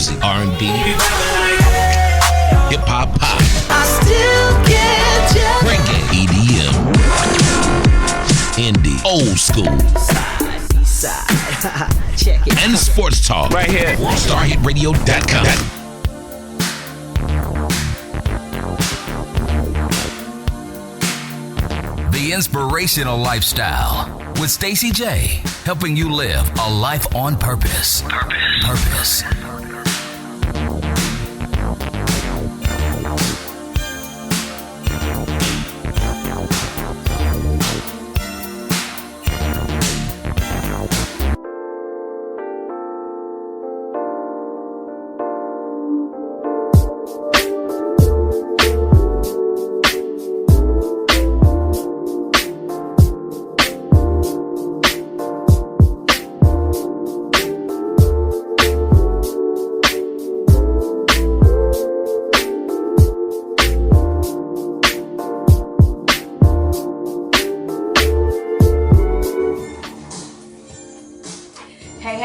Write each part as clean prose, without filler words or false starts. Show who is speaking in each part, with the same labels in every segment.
Speaker 1: music, R&B, hip hop, pop,
Speaker 2: I still get you.
Speaker 1: reggae, EDM, indie, old school,
Speaker 2: Side. Check it.
Speaker 1: and sports talk.
Speaker 3: Right here.
Speaker 1: StarHitRadio.com.
Speaker 4: The Inspirational Lifestyle with Stacey J, helping you live a life on purpose. Purpose.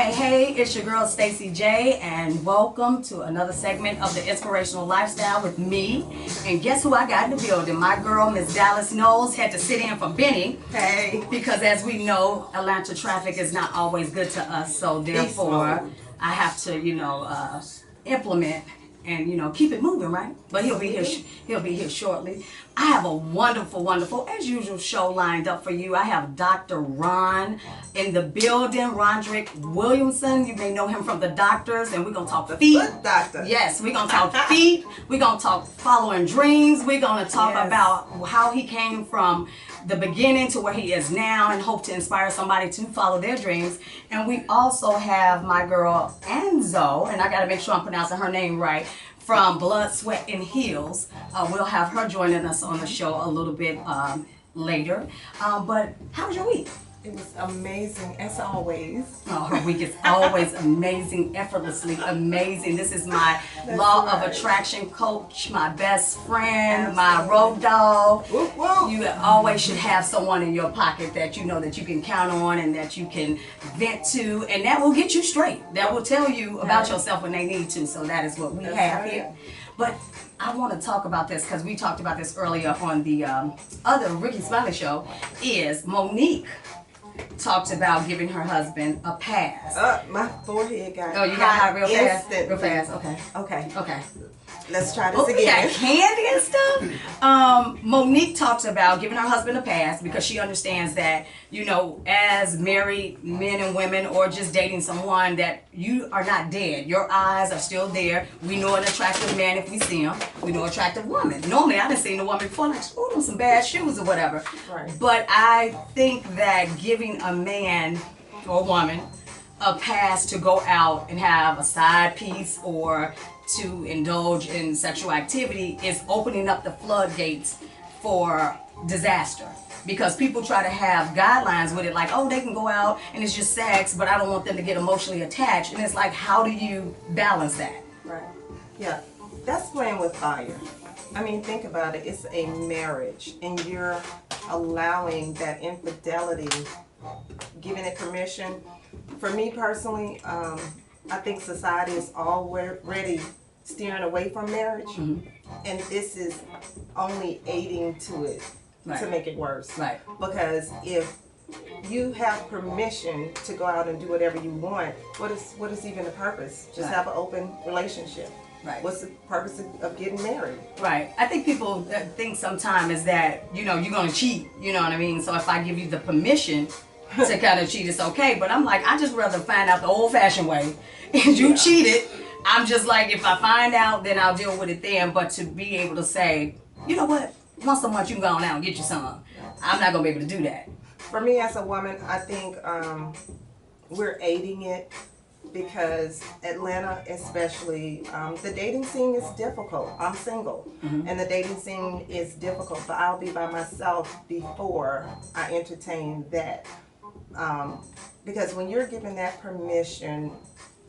Speaker 5: Hey, it's your girl Stacey J, and welcome to another segment of the Inspirational Lifestyle with me. And guess who I got in the building? My girl, Miss Dallas Knowles, had to sit in for Benny.
Speaker 6: Hey.
Speaker 5: Because as we know, Atlanta traffic is not always good to us, so therefore I have to, implement and keep it moving, right? But he'll be here. He'll be here shortly. I have a wonderful, as usual, show lined up for you. I have Dr. Ron in the building, Roderick Williamson. You may know him from The Doctors, and we're gonna talk feet.
Speaker 6: Foot doctor.
Speaker 5: Yes, we're gonna talk feet. We're gonna talk following dreams. We're gonna talk about how he came from the beginning to where he is now, and hope to inspire somebody to follow their dreams. And we also have my girl Enzo, and I gotta make sure I'm pronouncing her name right, from Blood, Sweat, and Heels. We'll have her joining us on the show a little bit later. But how was your week?
Speaker 6: It was amazing, as always.
Speaker 5: Oh, her week is always amazing, effortlessly amazing. This is my law of attraction coach, my best friend, my road dog.
Speaker 6: Whoop, whoop.
Speaker 5: You always should have someone in your pocket that you know that you can count on and that you can vent to, and that will get you straight. That will tell you about yourself when they need to. So that is what we have here. But I want to talk about this because we talked about this earlier on the other Ricky Smiley show. Is Monique talked about giving her husband a pass.
Speaker 6: My forehead got
Speaker 5: Oh, you got hot real fast?
Speaker 6: instantly.
Speaker 5: Real fast, okay.
Speaker 6: Okay. Let's try this
Speaker 5: Oh, we got
Speaker 6: again.
Speaker 5: candy and stuff. Monique talks about giving her husband a pass because she understands that, as married men and women or just dating someone, that you are not dead. Your eyes are still there. We know an attractive man if we see him. We know an attractive woman. Normally, I done seen a woman before, like, oh, them some bad shoes or whatever.
Speaker 6: Right.
Speaker 5: But I think that giving a man or woman a pass to go out and have a side piece or to indulge in sexual activity is opening up the floodgates for disaster, because people try to have guidelines with it, like, oh, they can go out and it's just sex, but I don't want them to get emotionally attached. And it's like, how do you balance that?
Speaker 6: Right. Yeah. That's playing with fire. I mean, think about it. It's a marriage, and you're allowing that infidelity, giving it permission. For me personally, I think society is already steering away from marriage, and this is only aiding to it to make it worse.
Speaker 5: Right.
Speaker 6: Because if you have permission to go out and do whatever you want, what is even the purpose? Just have an open relationship.
Speaker 5: Right.
Speaker 6: What's the purpose of getting married?
Speaker 5: Right. I think people think sometimes is that, you're going to cheat, you know what I mean? So if I give you the permission to kind of cheat, it's okay. But I'm like, I just rather find out the old-fashioned way. And you cheated. I'm just like, if I find out, then I'll deal with it then. But to be able to say, you know what, once a month you can go on out and get you some. I'm not going to be able to do that.
Speaker 6: For me as a woman, I think we're aiding it because Atlanta especially, the dating scene is difficult. I'm single, and the dating scene is difficult, but I'll be by myself before I entertain that. Because when you're given that permission,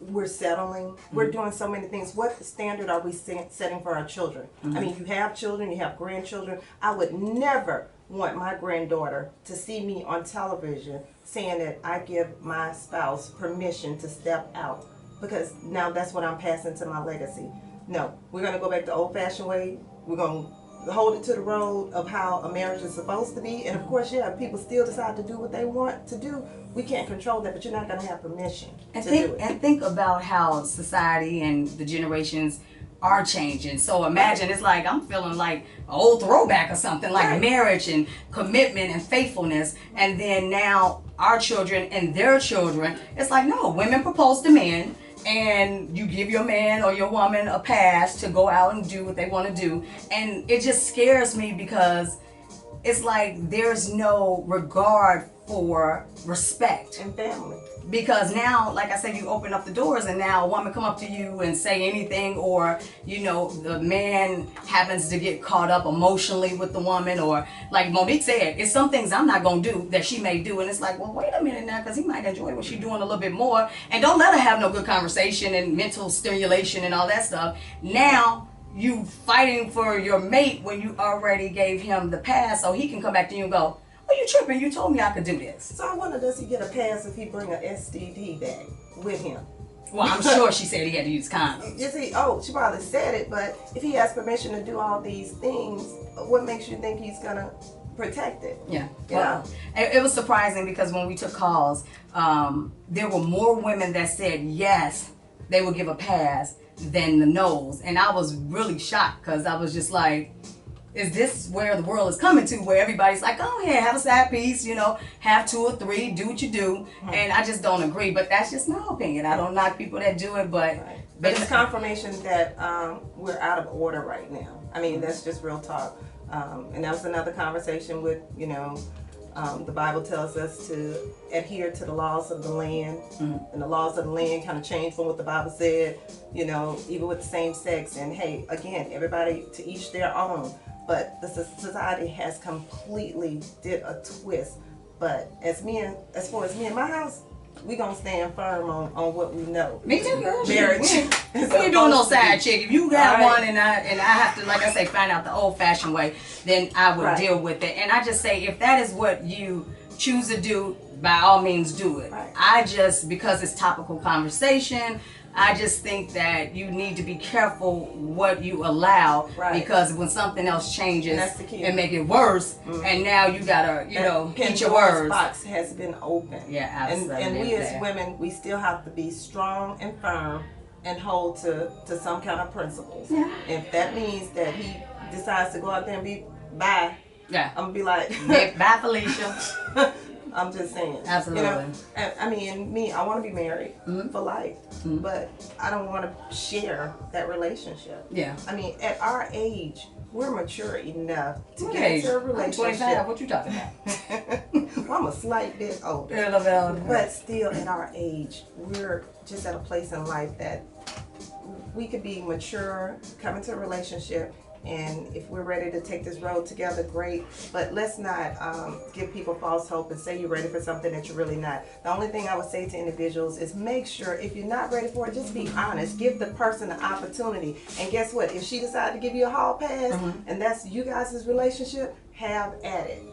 Speaker 6: we're settling, we're doing so many things. What standard are we setting for our children? I mean, you have children, you have grandchildren. I would never want my granddaughter to see me on television saying that I give my spouse permission to step out because now that's what I'm passing to my legacy. No, we're going to go back the old-fashioned way. We're going to hold it to the road of how a marriage is supposed to be. And of course, yeah, people still decide to do what they want to do. We can't control that, but you're not going to have permission to do it.
Speaker 5: And think about how society and the generations are changing. So imagine it's like I'm feeling like an old throwback or something, like marriage and commitment and faithfulness. And then now our children and their children, it's like, no, women propose to men and you give your man or your woman a pass to go out and do what they want to do. And it just scares me because it's like there's no regard for respect
Speaker 6: And family.
Speaker 5: because now, like I said, you open up the doors and now a woman come up to you and say anything, or the man happens to get caught up emotionally with the woman, or like Monique said, it's some things I'm not gonna do that she may do, and it's like, well, wait a minute now, because he might enjoy what she's doing a little bit more, and don't let her have no good conversation and mental stimulation and all that stuff. Now you fighting for your mate when you already gave him the pass, so he can come back to you and go, "Oh, you tripping? You told me I could do this."
Speaker 6: So I wonder, does he get a pass if he bring an STD bag with him?
Speaker 5: Well, I'm sure she said he had to use condoms.
Speaker 6: You see, she probably said it, but if he has permission to do all these things, what makes you think he's gonna protect it?
Speaker 5: Yeah.
Speaker 6: Yeah.
Speaker 5: Well, it was surprising because when we took calls, there were more women that said yes, they would give a pass than the no's. And I was really shocked because I was just like, is this where the world is coming to, where everybody's like, go ahead, have a side piece, have 2 or 3, do what you do. And I just don't agree, but that's just my opinion. I don't knock people that do it, but...
Speaker 6: Right. But it's confirmation that we're out of order right now. I mean, that's just real talk. And that was another conversation with, the Bible tells us to adhere to the laws of the land. And the laws of the land kind of change from what the Bible said, even with the same sex. And hey, again, everybody to each their own. But the society has completely did a twist. But as far as me and my house, we gonna stand firm on what we know.
Speaker 5: Me too, girl.
Speaker 6: Marriage.
Speaker 5: We ain't doing no side chick. If you got one and I have to, like I say, find out the old-fashioned way, then I would deal with it. And I just say, if that is what you choose to do, by all means do it.
Speaker 6: Right.
Speaker 5: Because it's topical conversation, I just think that you need to be careful what you allow, because when something else changes and make it worse, and now you gotta, eat your words.
Speaker 6: Box has been open.
Speaker 5: Yeah, absolutely.
Speaker 6: And we as women, we still have to be strong and firm and hold to some kind of principles. Yeah. If that means that he decides to go out there and be bye, I'm gonna be like,
Speaker 5: bye, Felicia.
Speaker 6: I'm just saying.
Speaker 5: Absolutely.
Speaker 6: I mean, I want to be married for life, but I don't want to share that relationship.
Speaker 5: Yeah.
Speaker 6: I mean, at our age, we're mature enough to get
Speaker 5: age?
Speaker 6: into a relationship.
Speaker 5: I'm 25. What you talking about?
Speaker 6: Well, I'm a slight bit older. But still, at our age, we're just at a place in life that we could be mature, come into a relationship, and if we're ready to take this road together, great. But let's not give people false hope and say you're ready for something that you're really not. The only thing I would say to individuals is make sure if you're not ready for it, just be honest. Give the person an opportunity. And guess what? If she decides to give you a hall pass, and that's you guys' relationship, have at it.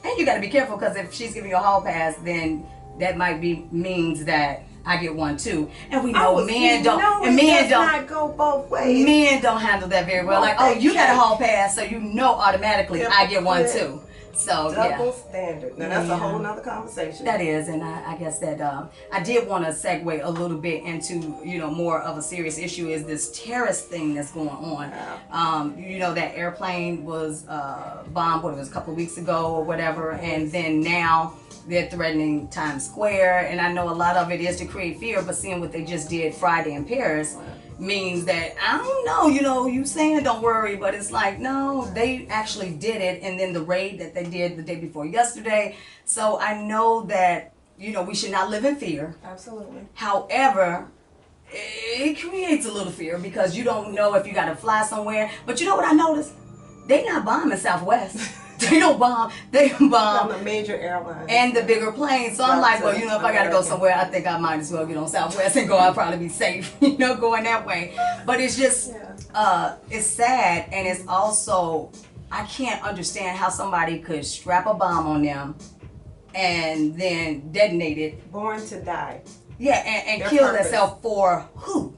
Speaker 5: And you got to be careful, because if she's giving you a hall pass, then that might means that I get one too. And we know men don't
Speaker 6: not go both ways.
Speaker 5: Men don't handle that very well. Like, oh, you got a hall pass, so automatically I get one too. So
Speaker 6: double standard. Now that's a whole nother conversation.
Speaker 5: That is, and I guess that I did want to segue a little bit into more of a serious issue, is this terrorist thing that's going on. That airplane was bombed. It was a couple of weeks ago or whatever, and then now they're threatening Times Square, and I know a lot of it is to create fear, but seeing what they just did Friday in Paris means that, I don't know, you saying don't worry, but it's like, no, they actually did it, and then the raid that they did the day before yesterday. So I know that, we should not live in fear.
Speaker 6: Absolutely.
Speaker 5: However, it creates a little fear because you don't know if you got to fly somewhere. But you know what I noticed? They not bombing Southwest. They don't bomb. They bomb
Speaker 6: the major airlines
Speaker 5: and the bigger planes. So I'm like, well, if I got to go somewhere, I think I might as well get on Southwest and go. I'll probably be safe, going that way. But it's just, it's sad, and it's also, I can't understand how somebody could strap a bomb on them and then detonate it.
Speaker 6: Born to die.
Speaker 5: Yeah, and
Speaker 6: Their
Speaker 5: kill
Speaker 6: purpose.
Speaker 5: themselves for who?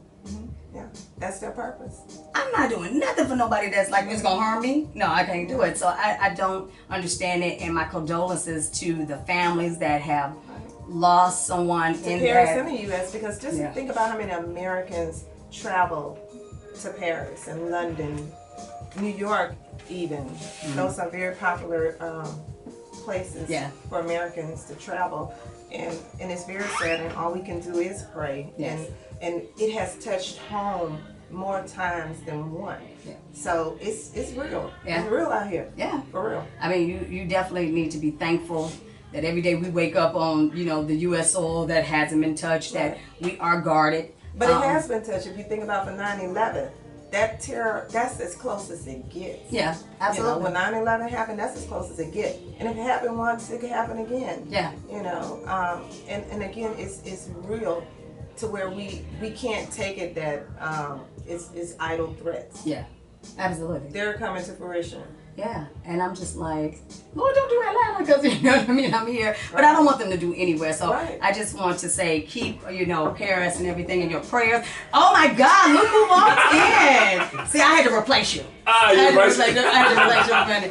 Speaker 6: Yeah, that's their purpose.
Speaker 5: I'm not doing nothing for nobody that's like, it's gonna harm me. No, I can't do it. So I don't understand it, and my condolences to the families that have lost someone in
Speaker 6: Paris
Speaker 5: that.
Speaker 6: in the U.S. because just
Speaker 5: Yeah.
Speaker 6: think about how many Americans travel to Paris and London, New York even. Those are very popular places
Speaker 5: Yeah.
Speaker 6: for Americans to travel. And it's very sad, and all we can do is pray.
Speaker 5: Yes.
Speaker 6: And it has touched home more times than one.
Speaker 5: Yeah.
Speaker 6: So it's real.
Speaker 5: Yeah.
Speaker 6: It's real out here.
Speaker 5: Yeah.
Speaker 6: For real.
Speaker 5: I mean, you definitely need to be thankful that every day we wake up on, the U.S. soil that hasn't been touched, that we are guarded.
Speaker 6: But it has been touched. If you think about the 9/11, that terror, that's as close as it gets.
Speaker 5: Yeah, absolutely.
Speaker 6: You know, when 9/11 happened, that's as close as it gets. And if it happened once, it could happen again.
Speaker 5: Yeah.
Speaker 6: You know, and again, it's real to where we can't take it that it's idle threats.
Speaker 5: Yeah, absolutely.
Speaker 6: They're coming to fruition.
Speaker 5: Yeah, and I'm just like, Lord, don't do Atlanta, because you know what I mean. I'm here, but I don't want them to do anywhere. So
Speaker 6: Right.
Speaker 5: I just want to say, keep Paris and everything in your prayers. Oh my God, look who walked in! See, I had to replace you. I had to replace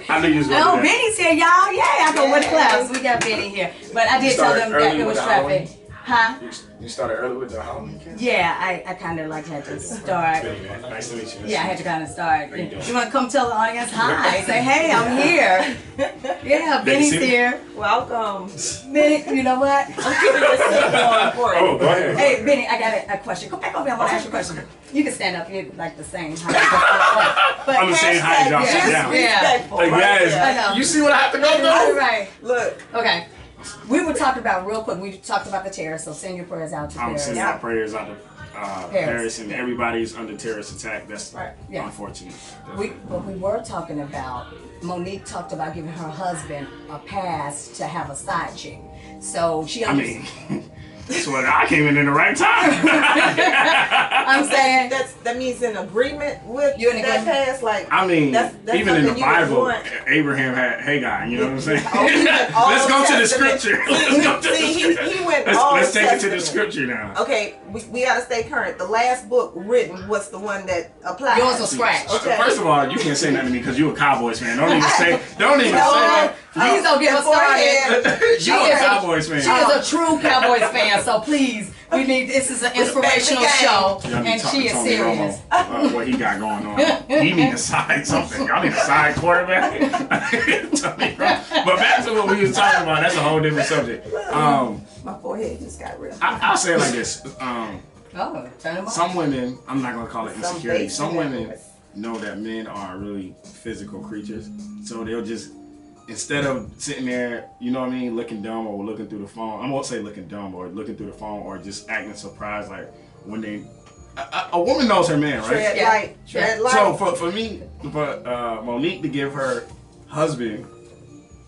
Speaker 5: you.
Speaker 3: I knew you was gonna
Speaker 5: Oh,
Speaker 3: do that.
Speaker 5: Benny's here, y'all. Yeah, I go with the class. We got Benny here, but I did tell
Speaker 3: started
Speaker 5: them that
Speaker 3: early
Speaker 5: it was
Speaker 3: with the
Speaker 5: traffic.
Speaker 3: Halloween?
Speaker 5: Huh?
Speaker 3: You started early with the Halloween camp?
Speaker 5: Yeah, I kind of like had to start.
Speaker 3: Nice to meet you.
Speaker 5: Yeah, I had to kind of start.
Speaker 3: you doing?
Speaker 5: You want to come tell the audience hi? Say, hey, I'm here. Yeah, Benny's
Speaker 3: see me?
Speaker 5: here.
Speaker 6: Welcome.
Speaker 5: Benny, you know what?
Speaker 6: I'm keeping your seat warm for you.
Speaker 3: Oh, go ahead.
Speaker 5: Hey, Benny, I got a question. Come back over here. I want to ask you a question. You can stand up. You're like the same height. But
Speaker 3: I'm the same height, y'all.
Speaker 5: Yes.
Speaker 3: Sit down.
Speaker 5: Yeah.
Speaker 6: Respectful.
Speaker 3: Like,
Speaker 6: right
Speaker 3: yes.
Speaker 6: there.
Speaker 5: I know.
Speaker 3: You see what I have to go
Speaker 5: All
Speaker 3: through?
Speaker 5: right.
Speaker 6: Look,
Speaker 5: Okay. We were talking about real quick. We talked about the terror. So send your prayers out to
Speaker 3: I'm
Speaker 5: Paris.
Speaker 3: sending my prayers out to Paris, and everybody's under terrorist attack. That's
Speaker 6: Right.
Speaker 5: Yeah.
Speaker 3: unfortunate.
Speaker 5: But we were talking about, Monique talked about giving her husband a pass to have a side chick. So she
Speaker 3: I mean, that's what I came in the right time.
Speaker 5: I'm saying
Speaker 6: that means in agreement with
Speaker 5: You in
Speaker 6: that
Speaker 5: agreement?
Speaker 6: pass. Like
Speaker 3: I mean,
Speaker 6: that's
Speaker 3: even in the
Speaker 6: something you would
Speaker 3: Bible,
Speaker 6: want.
Speaker 3: Abraham had Hagar. You know what I'm saying?
Speaker 6: All
Speaker 3: Let's go to the
Speaker 6: Testament.
Speaker 3: scripture. Let's go to the
Speaker 6: See,
Speaker 3: scripture.
Speaker 6: he went all
Speaker 3: Let's take it to the
Speaker 6: Testament.
Speaker 3: scripture now.
Speaker 6: Okay, we gotta stay current. The last book written was the one that applied.
Speaker 5: yours was scratch.
Speaker 6: Okay.
Speaker 3: First of all, you can't say nothing to me because you a Cowboys fan. Don't even say that.
Speaker 5: Please don't get us started.
Speaker 6: Beforehand,
Speaker 3: You a Cowboys fan.
Speaker 5: She is a true Cowboys fan, so please, this is an inspirational show,
Speaker 3: Y'all need
Speaker 5: and
Speaker 3: to talk
Speaker 5: she
Speaker 3: to
Speaker 5: is
Speaker 3: Tony
Speaker 5: serious.
Speaker 3: Romo about what he got going on. He need to sign something. Y'all need to sign quarterback. Tony Romo. But back to what we was talking about, that's a whole different subject.
Speaker 6: my forehead just got real.
Speaker 3: I'll say it like this.
Speaker 5: Oh, turn them on.
Speaker 3: Some women, I'm not gonna call it
Speaker 6: Some
Speaker 3: insecurity.
Speaker 6: basic
Speaker 3: Some women
Speaker 6: areas.
Speaker 3: know that men are really physical creatures, so they'll just, instead of sitting there, you know what I mean, looking dumb or looking through the phone. I won't say looking dumb or looking through the phone or just acting surprised, like when they, a woman knows her man, right?
Speaker 6: Tread
Speaker 5: Yeah.
Speaker 6: light. Tread light.
Speaker 3: So for me, for Monique to give her husband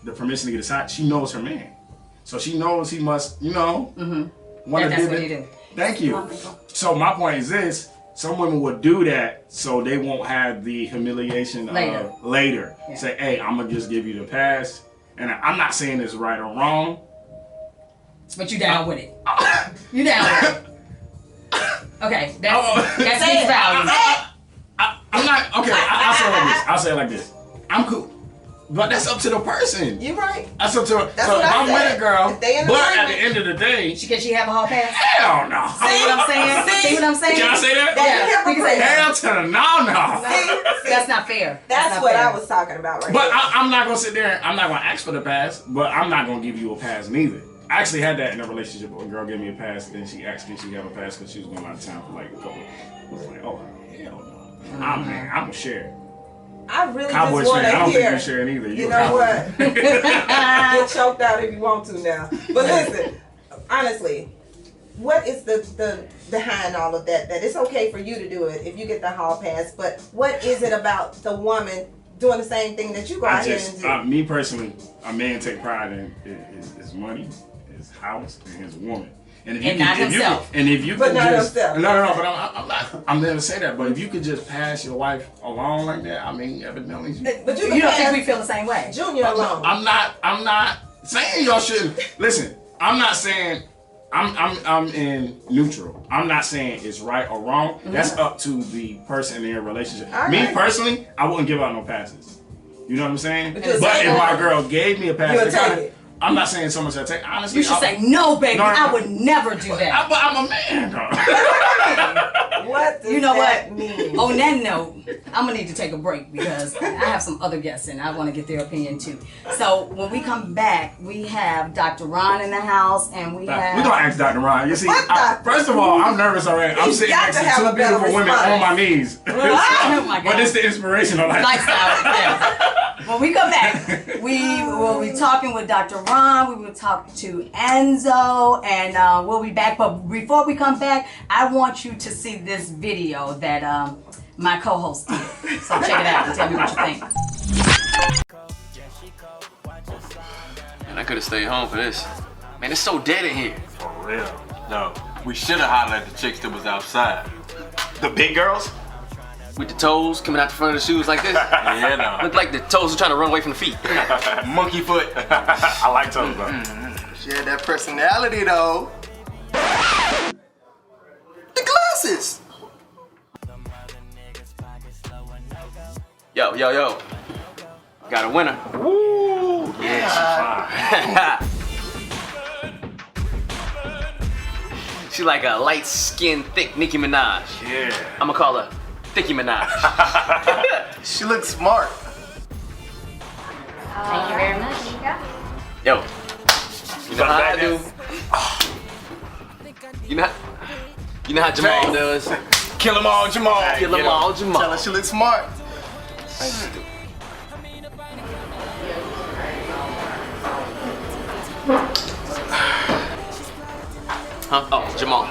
Speaker 3: the permission to get a side, she knows her man, so she knows he must, want to
Speaker 5: That's
Speaker 3: give
Speaker 5: what
Speaker 3: it.
Speaker 5: he do.
Speaker 3: Thank you. So my point is this: some women would do that so they won't have the humiliation of later.
Speaker 5: Yeah.
Speaker 3: Say, hey, I'm gonna just give you the pass, and I'm not saying it's right or wrong.
Speaker 5: But you down with it. You down with it. Okay, that's
Speaker 6: Say
Speaker 5: his
Speaker 6: it.
Speaker 5: value.
Speaker 3: I'm not okay. I'll say it like this. I'll say it like this. I'm cool, but that's up to the person.
Speaker 6: You right.
Speaker 3: That's up to her.
Speaker 6: That's
Speaker 3: So
Speaker 6: what
Speaker 3: if
Speaker 6: I
Speaker 3: I'm
Speaker 6: said.
Speaker 3: with a girl,
Speaker 6: If they in
Speaker 3: but at the
Speaker 6: agreement.
Speaker 3: end of the day,
Speaker 5: Can she have a hall pass?
Speaker 3: hell no.
Speaker 5: See what I'm saying? See what I'm saying?
Speaker 3: Can I say that?
Speaker 5: Yeah, you can say that.
Speaker 3: Hell to the no.
Speaker 6: See,
Speaker 5: That's not fair.
Speaker 6: that's
Speaker 5: not
Speaker 6: what
Speaker 5: fair.
Speaker 6: I was talking about right
Speaker 3: But
Speaker 6: there.
Speaker 3: I'm not gonna sit there. I'm not gonna ask for the pass. But I'm not gonna give you a pass neither. I actually had that in a relationship. A girl gave me a pass, then she asked me if she have a pass because she was going out of town for like a couple. I was like, oh hell no. I'm gonna share.
Speaker 6: I really
Speaker 3: Cowboys
Speaker 6: just want
Speaker 3: fan. I
Speaker 6: to
Speaker 3: don't think
Speaker 6: hear.
Speaker 3: you're sharing either.
Speaker 6: You
Speaker 3: a
Speaker 6: know
Speaker 3: Cowboys
Speaker 6: what? Get choked out if you want to now. But listen, honestly, what is the behind all of that? That it's okay for you to do it if you get the hall pass, but what is it about the woman doing the same thing that you go out here and do?
Speaker 3: Me personally, a man take pride in his money, his house, and his woman. And if you
Speaker 5: And
Speaker 3: can,
Speaker 5: not himself.
Speaker 3: but
Speaker 6: But not himself.
Speaker 3: No. But I'm not. I'm there to say that. But if you could just pass your wife along like that, I mean, evidently.
Speaker 6: But you,
Speaker 5: You don't think we feel the same way?
Speaker 6: Junior alone.
Speaker 3: I'm not saying y'all shouldn't. Listen, I'm not saying I'm in neutral. I'm not saying it's right or wrong. That's up to the person in their relationship. Me personally, I wouldn't give out no passes. You know what I'm saying? But if my girl gave me a pass, I'm not saying someone should take. Honestly,
Speaker 5: you should say no, baby. I would never do that.
Speaker 3: But I'm a man, though.
Speaker 6: What does that mean?
Speaker 5: On that note, I'm gonna need to take a break because I have some other guests and I want to get their opinion too. So when we come back, we have Dr. Ron in the house, and we have.
Speaker 3: We're gonna ask Dr. Ron. You see, first of all, I'm nervous already. I'm sitting next to two beautiful women on my knees.
Speaker 5: Oh my God.
Speaker 3: But it's the inspirational lifestyle.
Speaker 5: Yeah. When we come back, we will be talking with Dr. Ron. We will talk to Enzo, and we'll be back. But before we come back, I want you to see this video that my co-host did. So check it out and tell me what you think.
Speaker 7: Man, I could have stayed home for this. Man, it's so dead in here.
Speaker 8: For real. No, we should have hollered at the chicks that was outside. The big girls?
Speaker 7: With the toes coming out the front of the shoes like this.
Speaker 8: Yeah, no.
Speaker 7: Look like the toes are trying to run away from the feet.
Speaker 8: Monkey foot. I like toes, though.
Speaker 9: She had that personality, though. The glasses.
Speaker 7: Yo. Got a winner.
Speaker 8: Ooh, yeah,
Speaker 7: She like a light-skinned, thick Nicki Minaj.
Speaker 8: Yeah.
Speaker 7: I'ma call her Thicky Minaj.
Speaker 9: She looks smart.
Speaker 10: Thank you very much.
Speaker 7: Yo, you know how I do. You know how Jamal does.
Speaker 8: Kill 'em all, Jamal.
Speaker 7: Kill 'em all, Jamal.
Speaker 9: Tell her she looks smart.
Speaker 7: Huh? Oh, Jamal.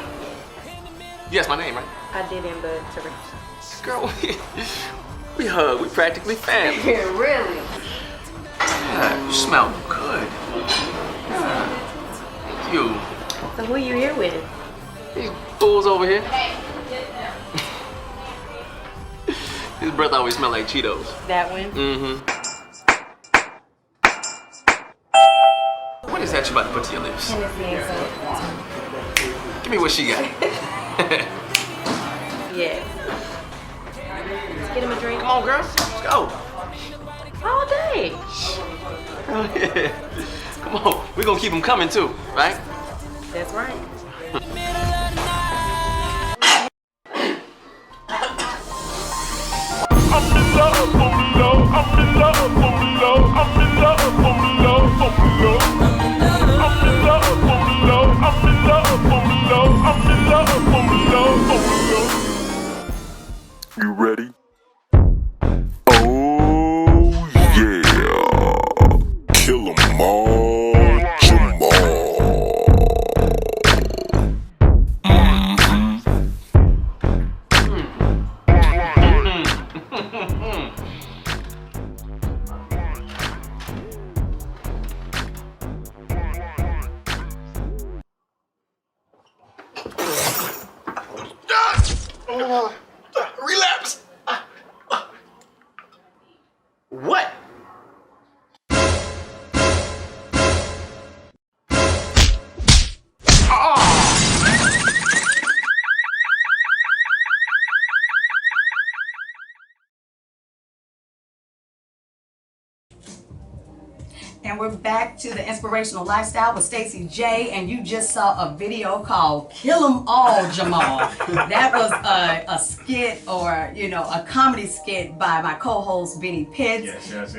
Speaker 7: Yes, my name, right?
Speaker 10: I didn't, but Teresa.
Speaker 7: Girl, we hug. We practically family.
Speaker 10: Really?
Speaker 7: Yeah, you smell good. Thank you.
Speaker 10: So who you here with?
Speaker 7: These fools over here. His breath always smell like Cheetos.
Speaker 10: That one?
Speaker 7: Mm-hmm. What is that you about to put to your lips?
Speaker 10: Hennessy and soda.
Speaker 7: Give me what she got.
Speaker 10: Yeah. Let's get him a drink.
Speaker 7: Come on, girl. Let's go.
Speaker 10: All day.
Speaker 7: Come on. We're going to keep them coming, too, right?
Speaker 10: That's right.
Speaker 11: You ready? Oh yeah. Kill 'em all, Jamal.
Speaker 9: Relapse.
Speaker 7: What?
Speaker 5: And we're back to the Inspirational Lifestyle with Stacey J, and you just saw a video called Kill 'Em All, Jamal. That was a skit, or, you know, a comedy skit by my co-host, Benny Pitts.
Speaker 3: Yes.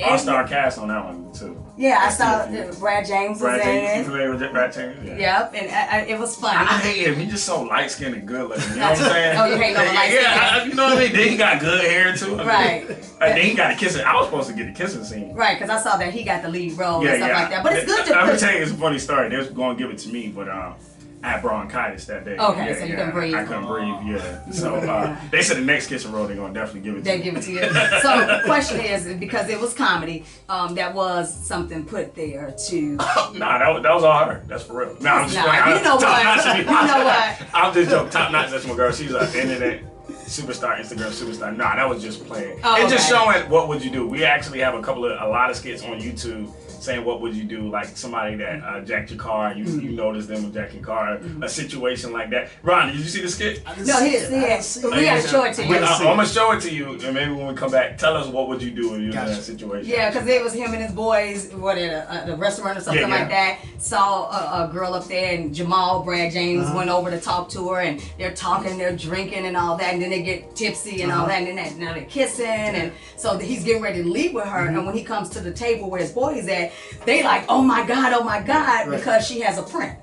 Speaker 5: All-star
Speaker 3: cast on that one, too.
Speaker 5: Yeah, I saw Brad James was in
Speaker 3: You
Speaker 5: it.
Speaker 3: familiar with Brad James? Yeah.
Speaker 5: Yep, and it was funny.
Speaker 3: I hate him. He's just so light-skinned and good-looking. You know what I'm saying?
Speaker 5: Oh, you hate on the light skin?
Speaker 3: Yeah, you know what I mean? Then he got good hair, too.
Speaker 5: Right.
Speaker 3: Then he got a kissing. I was supposed to get a kissing scene.
Speaker 5: Right, because I saw that he got the lead role and stuff like that. But it's good to
Speaker 3: I'm going to tell you, it's a funny story. They was going to give it to me, but I had bronchitis that day.
Speaker 5: Okay, so you couldn't breathe.
Speaker 3: I couldn't breathe, yeah. So they said the next kissing role, they're going to definitely give it to me.
Speaker 5: They give it to you. So the question is, because it was comedy, that was something put there to...
Speaker 3: Nah, that was all her. That's for real. Nah, I'm just
Speaker 5: you know what? You know what?
Speaker 3: I'm just joking. Top notch, that's my girl. She's an internet superstar, Instagram superstar. Nah, that was just playing.
Speaker 5: Oh,
Speaker 3: it's just
Speaker 5: okay.
Speaker 3: showing what would you do. We actually have a lot of skits on YouTube saying what would you do, like somebody that jacked your car, and you noticed them jacking your car, a situation like that. Ron, did you see the skit?
Speaker 5: No, he didn't see it. We gotta show it to you.
Speaker 3: I'm gonna show it to you, and maybe when we come back, tell us what would you do if you were in that situation.
Speaker 5: Yeah, because it was him and his boys, at a restaurant or something like that. Saw a girl up there, and Brad James went over to talk to her, and they're talking, they're drinking and all that, and then they get tipsy and all that, and then now they're kissing, and so he's getting ready to leave with her, and when he comes to the table where his boys at, they like, oh my God, because she has a print.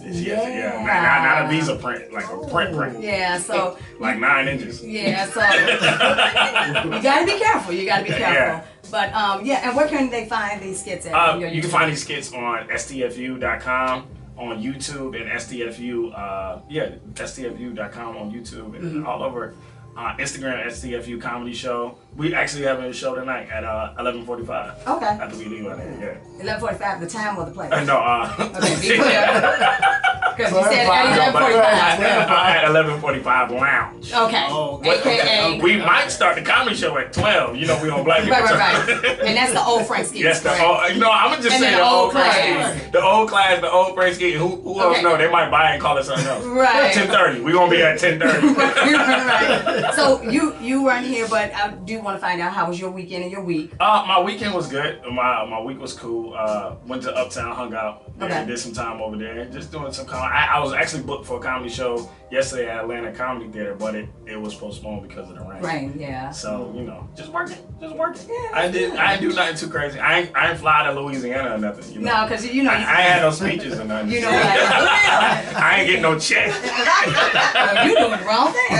Speaker 3: Not a visa print, like a print.
Speaker 5: Yeah, so
Speaker 3: like 9 inches.
Speaker 5: Yeah, so you gotta be careful.
Speaker 3: Yeah.
Speaker 5: But and where can they find these skits at?
Speaker 3: You can find these skits on stfu.com, on YouTube, and stfu.com on YouTube, and all over Instagram, STFU Comedy Show. We actually having a show tonight at 11:45.
Speaker 5: Okay.
Speaker 3: After we leave out there,
Speaker 5: 11:45, the time or the place?
Speaker 3: Okay,
Speaker 5: be clear. Because you said at 11:45.
Speaker 3: At 11:45 Lounge.
Speaker 5: Okay. AKA.
Speaker 3: We might start the comedy show at 12. You know, we on Black People.
Speaker 5: Right. And that's the old Frank skit.
Speaker 3: Yes, I'm gonna just say the old class. The old class, the old Frank skit. Who else know? They might buy and call it something else.
Speaker 5: Right.
Speaker 3: 10:30. We're gonna be at 10:30.
Speaker 5: Right. So you weren't here, but I do want to find out, how was your weekend and your week?
Speaker 3: My weekend was good. My week was cool. Went to Uptown, hung out, did some time over there, just doing some comedy. I was actually booked for a comedy show yesterday at Atlanta Comedy Theater, but it was postponed because of the rain.
Speaker 5: Yeah.
Speaker 3: So just working. Yeah, I didn't do nothing too crazy. I ain't fly to Louisiana or nothing.
Speaker 5: No, because
Speaker 3: I ain't had no speeches or nothing.
Speaker 5: You know,
Speaker 3: I ain't getting no check.
Speaker 5: You doing the wrong thing.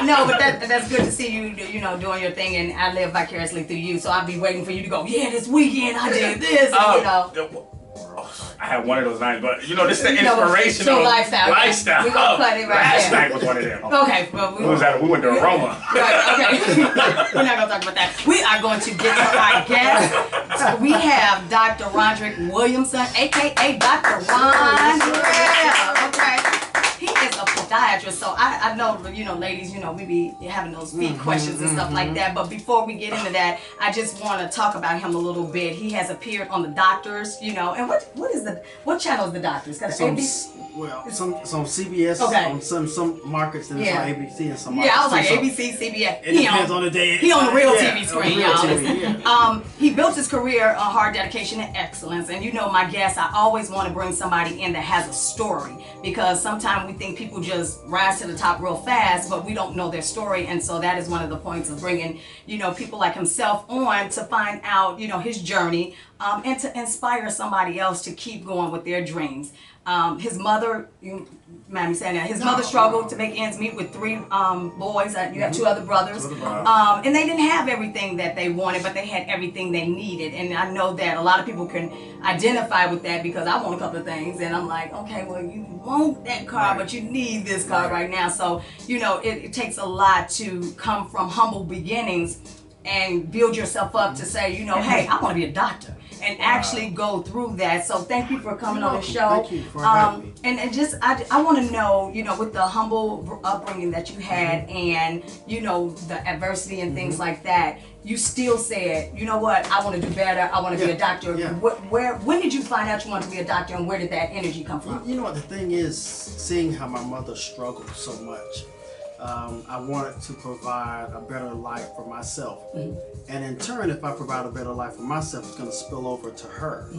Speaker 5: No, but that's good to see you, doing your thing, and I live vicariously through you. So I'll be waiting for you to go, this weekend I did this,
Speaker 3: I had one of those nights, but this is the inspirational lifestyle.
Speaker 5: We're gonna cut it right
Speaker 3: Last
Speaker 5: there.
Speaker 3: night was one of them.
Speaker 5: Okay, well,
Speaker 3: we went to Aroma.
Speaker 5: Right, okay. We're not gonna talk about that. We are going to get to our guest. We have Dr. Roderick Williamson, aka Dr. Ron. Yeah, okay. He is a podiatrist, so I know, ladies, we be having those feet questions and stuff like that. But before we get into that, I just want to talk about him a little bit. He has appeared on The Doctors, and what channel is The Doctors?
Speaker 12: Some CBS, on some markets, and it's on ABC and some markets.
Speaker 5: Yeah, I was like ABC, CBS.
Speaker 12: It depends on the day.
Speaker 5: He on the real TV screen,
Speaker 12: y'all.
Speaker 5: Yeah. He built his career on hard dedication and excellence. And my guests, I always want to bring somebody in that has a story, because sometimes we think people just rise to the top real fast, but we don't know their story. And so that is one of the points of bringing, people like himself on to find out, his journey, and to inspire somebody else to keep going with their dreams. His mother, you mind me saying that, his mother struggled to make ends meet with 3 boys. You have 2 other brothers. And they didn't have everything that they wanted, but they had everything they needed. And I know that a lot of people can identify with that, because I want a couple of things. And I'm like, okay, well, you want that car, but you need this car right now. So, it takes a lot to come from humble beginnings and build yourself up to say, hey, I want to be a doctor, and actually go through that. So thank you for coming on the show.
Speaker 12: Thank you for having me.
Speaker 5: And just, I want to know, with the humble upbringing that you had, and, the adversity and things like that, you still said, you know what, I want to do better, I want to be a doctor.
Speaker 12: Yeah.
Speaker 5: When did you find out you wanted to be a doctor, and where did that energy come from?
Speaker 12: You know what, the thing is, seeing how my mother struggled so much, I wanted to provide a better life for myself. And in turn, if I provide a better life for myself, it's going to spill over to her.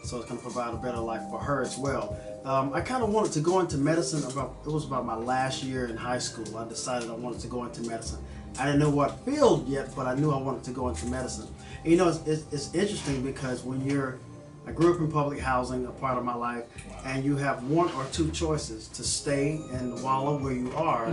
Speaker 12: So it's going to provide a better life for her as well. I kind of wanted to go into medicine it was about my last year in high school. I decided I wanted to go into medicine. I didn't know what field yet, but I knew I wanted to go into medicine. And, it's interesting, because I grew up in public housing, a part of my life, and you have 1 or 2 choices: to stay and wallow where you are,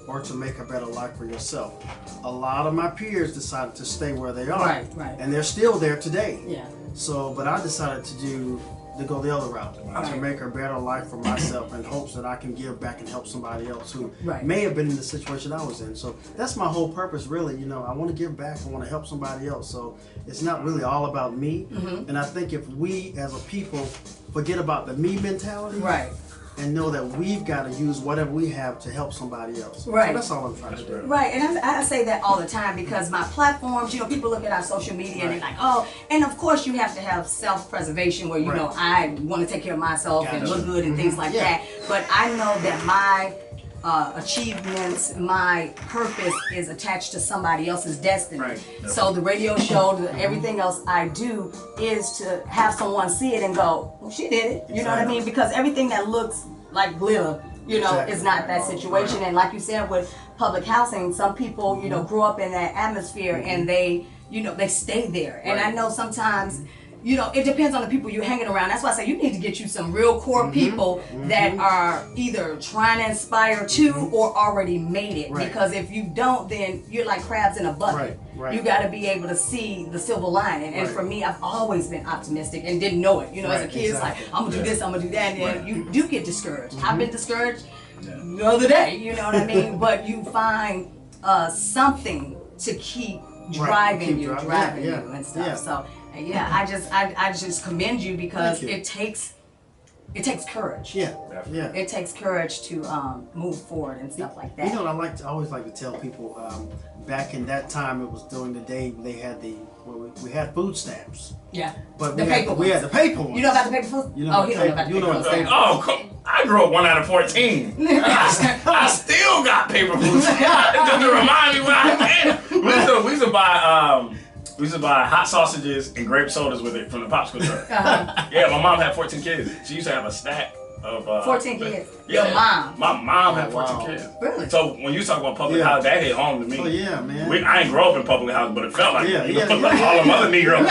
Speaker 12: or to make a better life for yourself. A lot of my peers decided to stay where they are, and they're still there today.
Speaker 5: Yeah.
Speaker 12: So, but I decided to go the other route, to make a better life for myself, in hopes that I can give back and help somebody else who may have been in the situation I was in. So that's my whole purpose, really. I want to give back, I want to help somebody else. So it's not really all about me. And I think if we as a people forget about the me mentality, and know that we've got to use whatever we have to help somebody else.
Speaker 5: Right.
Speaker 12: So that's all I'm trying to do.
Speaker 5: Right, and I say that all the time because my platforms, people look at our social media and they're like, oh, and of course you have to have self-preservation where, you know, I want to take care of myself and look good and things like that. But I know that my achievements, my purpose is attached to somebody else's destiny. Right. So the radio show, everything else I do is to have someone see it and go, well, she did it. You know what I mean? Because everything that looks like glitter, is not that situation. And like you said, with public housing, some people, grew up in that atmosphere and they, they stay there. And I know sometimes, it depends on the people you're hanging around. That's why I say you need to get you some real core people that are either trying to inspire to or already made it. Right. Because if you don't, then you're like crabs in a bucket. Right. You got to be able to see the silver lining. And for me, I've always been optimistic and didn't know it. As a kid, it's like, I'm going to do this, I'm going to do that. And then you do get discouraged. I've been discouraged the other day, you know what I mean? But you find something to keep driving you and stuff. Yeah. So, I just commend you because it takes courage. Yeah. It takes courage to move forward and stuff like that.
Speaker 12: I always like to tell people, back in that time, it was during the day they had we had food stamps.
Speaker 5: Yeah.
Speaker 12: But we had the paper ones.
Speaker 5: You know about the paper food? He don't know about the paper food.
Speaker 3: Oh, I grew up 1 out of 14. I still got paper food. Just to remind me when I can. We used to buy hot sausages and grape sodas with it from the popsicle truck. Yeah, my mom had 14 kids. She used to have a stack of
Speaker 5: 14 kids.
Speaker 3: Yeah,
Speaker 5: your mom.
Speaker 3: My mom had 14 kids.
Speaker 5: Really?
Speaker 3: So when you talk about public house, that hit home to me.
Speaker 12: Oh yeah, man.
Speaker 3: I ain't grow up in public house, but it felt like all the other Negroes.